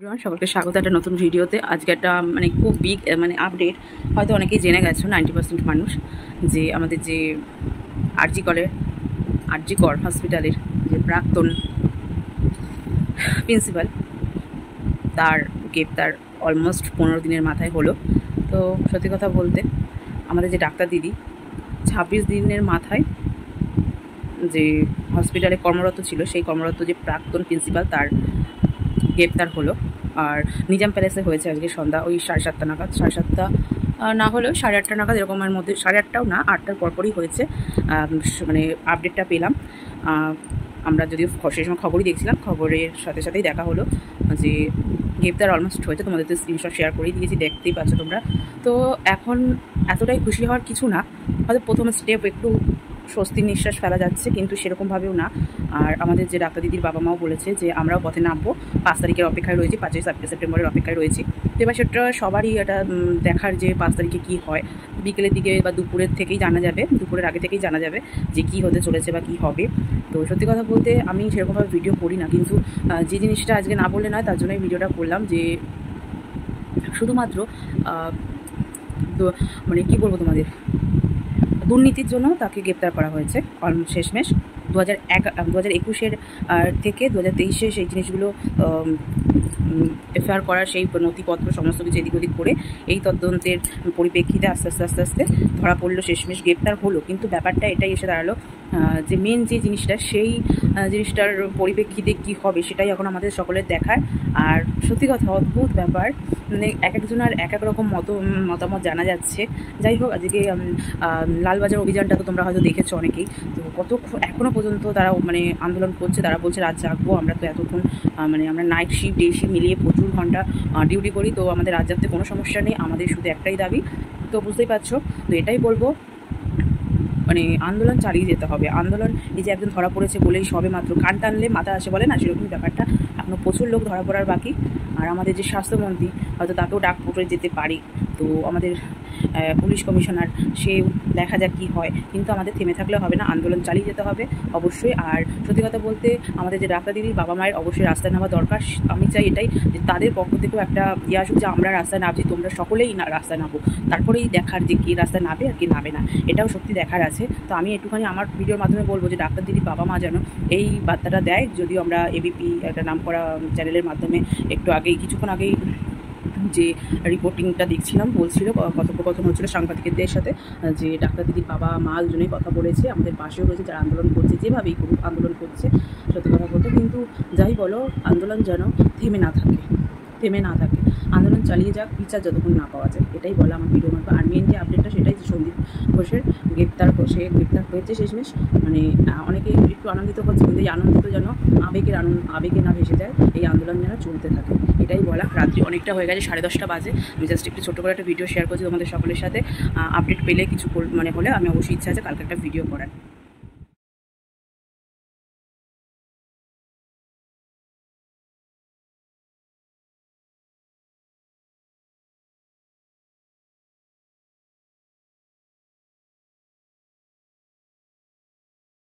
Everyone, সকলকে স্বাগত একটা নতুন ভিডিওতে। আজকে একটা খুব বিগ আপডেট হয়তো অনেকেই জেনে গেছো 90% মানুষ, যে আমাদের যে আরজি কর হসপিটালের যে প্রাক্তন প্রিন্সিপাল, তার গ্রেপ্তার অলমোস্ট 15 দিনের মাথায় হলো। তো সত্যি কথা বলতে আমাদের যে ডাক্তার দিদি 26 দিনের মাথায় যে হসপিটালে কর্মরত ছিল, সেই কর্মরত যে প্রাক্তন প্রিন্সিপাল তার গ্রেপ্তার হলো। আর নিজাম প্যালেসে হয়েছে আজকে সন্ধ্যা ওই 7:30 নাগাদ, 7:30 না হলেও 8:30 নাগাদ, এরকমের মধ্যে, 8:30টাও না, 8টার পরপরই হয়েছে। আপডেটটা পেলাম। আমরা যদিও সেই সময় খবরই দেখছিলাম, খবরের সাথে সাথেই দেখা হলো যে গ্রেপ্তার অলমোস্ট হয়েছে। তোমাদের তো স্ক্রিনশট শেয়ার করেই দিয়েছি, দেখতেই পাচ্ছ তোমরা। তো এখন এতটাই খুশি হওয়ার কিছু না, হয়তো প্রথম স্টেপ একটু স্বস্তির নিঃশ্বাস ফেলা যাচ্ছে, কিন্তু সেরকমভাবেও না। আর আমাদের যে ডাক্তার দিদির বাবা মাও বলেছে যে আমরাও পথে নামবো, 5 তারিখের অপেক্ষায় রয়েছি, 5ই সেপ্টেম্বরের অপেক্ষায় রয়েছি। তো এবার সেটা সবারই এটা দেখার যে 5 তারিখে কী হয়, বিকেলের দিকে বা দুপুরের থেকেই জানা যাবে, দুপুরের আগে থেকেই জানা যাবে যে কী হতে চলেছে বা কী হবে। তো সত্যি কথা বলতে আমি সেরকমভাবে ভিডিও করি না, কিন্তু যে জিনিসটা আজকে না বললে নয়, তার জন্যই ভিডিওটা করলাম। যে শুধুমাত্র কী বলবো তোমাদের, দুর্নীতির জন্য তাকে গ্রেপ্তার করা হয়েছে শেষমেশ। 2021 থেকে 2023 সেই জিনিসগুলো এফআইআর করার সেই নথিপত্র সমস্ত কিছু এদিক ওদিক করে এই তদন্তের পরিপ্রেক্ষিতে আস্তে আস্তে ধরা পড়লো, শেষমেশ গ্রেপ্তার হলো। কিন্তু ব্যাপারটা এটাই এসে দাঁড়ালো যে মেন যে জিনিসটা, সেই জিনিসটার পরিপ্রেক্ষিতে কী হবে সেটাই এখন আমাদের সকলের দেখার। আর সত্যি কথা অদ্ভুত ব্যাপার, এক একজনের এক এক রকম মতামত জানা যাচ্ছে। যাই হোক, আজকে লালবাজার অভিযানটা তো তোমরা হয়তো দেখেছো অনেকেই। তো এখনও পর্যন্ত তারা আন্দোলন করছে, তারা বলছে রাত জাগবো। আমরা তো এতক্ষণ আমরা নাইট শিফট ডে শিফট মিলিয়ে প্রচুর ঘন্টা ডিউটি করি, তো আমাদের রাত জাগতে কোনো সমস্যা নেই, আমাদের শুধু একটাই দাবি। তো বুঝতেই পারছো, তো এটাই বলবো, আন্দোলন চালিয়ে যেতে হবে। আন্দোলন এই যে একজন ধরা পড়েছে বলেই সবে মাত্র কান টানলে মাথা আসে বলে না, সেরকমই ব্যাপারটা। এখনও প্রচুর লোক ধরা পড়ার বাকি। আর আমাদের যে স্বাস্থ্যমন্ত্রী, হয়তো তাকেও ডাক পড়ে যেতে পারি। তো আমাদের পুলিশ কমিশনার, সে দেখা যাক কী হয়, কিন্তু আমাদের থেমে থাকলে হবে না, আন্দোলন চালিয়ে যেতে হবে অবশ্যই। আর সত্যি কথা বলতে আমাদের যে ডাক্তার দিদির বাবা মায়ের অবশ্যই রাস্তায় নামা দরকার। আমি চাই এটাই যে তাদের পক্ষ থেকেও একটা আসুক যে আমরা রাস্তায় নামছি, তোমরা সকলেই রাস্তায় নামো, তারপরেই দেখার যে কে রাস্তায় নামবে আর কে নামে না, এটাও সত্যি দেখার আছে। তো আমি একটুখানি আমার ভিডিওর মাধ্যমে বলবো যে ডাক্তার দিদির বাবা মা যেন এই বার্তাটা দেয়। যদিও আমরা এবিপি একটা নামকরা চ্যানেলের মাধ্যমে একটু আগেই, কিছুক্ষণ আগেই যে রিপোর্টিংটা দেখছিলাম, বলছিল, কথোপকথন হচ্ছিল সাংবাদিকদের সাথে, যে ডাক্তার দিদির বাবা মা দুজনেই কথা বলেছে, আমাদের পাশেও রয়েছে যারা আন্দোলন করছে, যেভাবেই করুক আন্দোলন করছে। সত্যি কথা বলতে, কিন্তু যাই বলো, আন্দোলন যেন থেমে না থাকে, আন্দোলন চালিয়ে যাক, বিচার যতক্ষণ না পাওয়া যায়, এটাই বলা আমার ভিডিও মাত্র। আর মেন যে আপডেটটা সেটাই, যে সন্দীপ ঘোষের গ্রেপ্তার হয়েছে শেষমেশ। অনেকেই একটু আনন্দিত হচ্ছে, কিন্তু এই আনন্দিত যেন আবেগে না ভেসে যায়, এই আন্দোলন যেন চলতে থাকে, এটাই বলা। রাত্রি অনেকটা হয়ে গেছে, 10:30 বাজে। আমি জাস্ট একটু ছোটো করে একটা ভিডিও শেয়ার করছি তোমাদের সকলের সাথে। আপডেট পেলে কিছু হলে আমি অবশ্যই ইচ্ছা আছে কালকে একটা ভিডিও করার।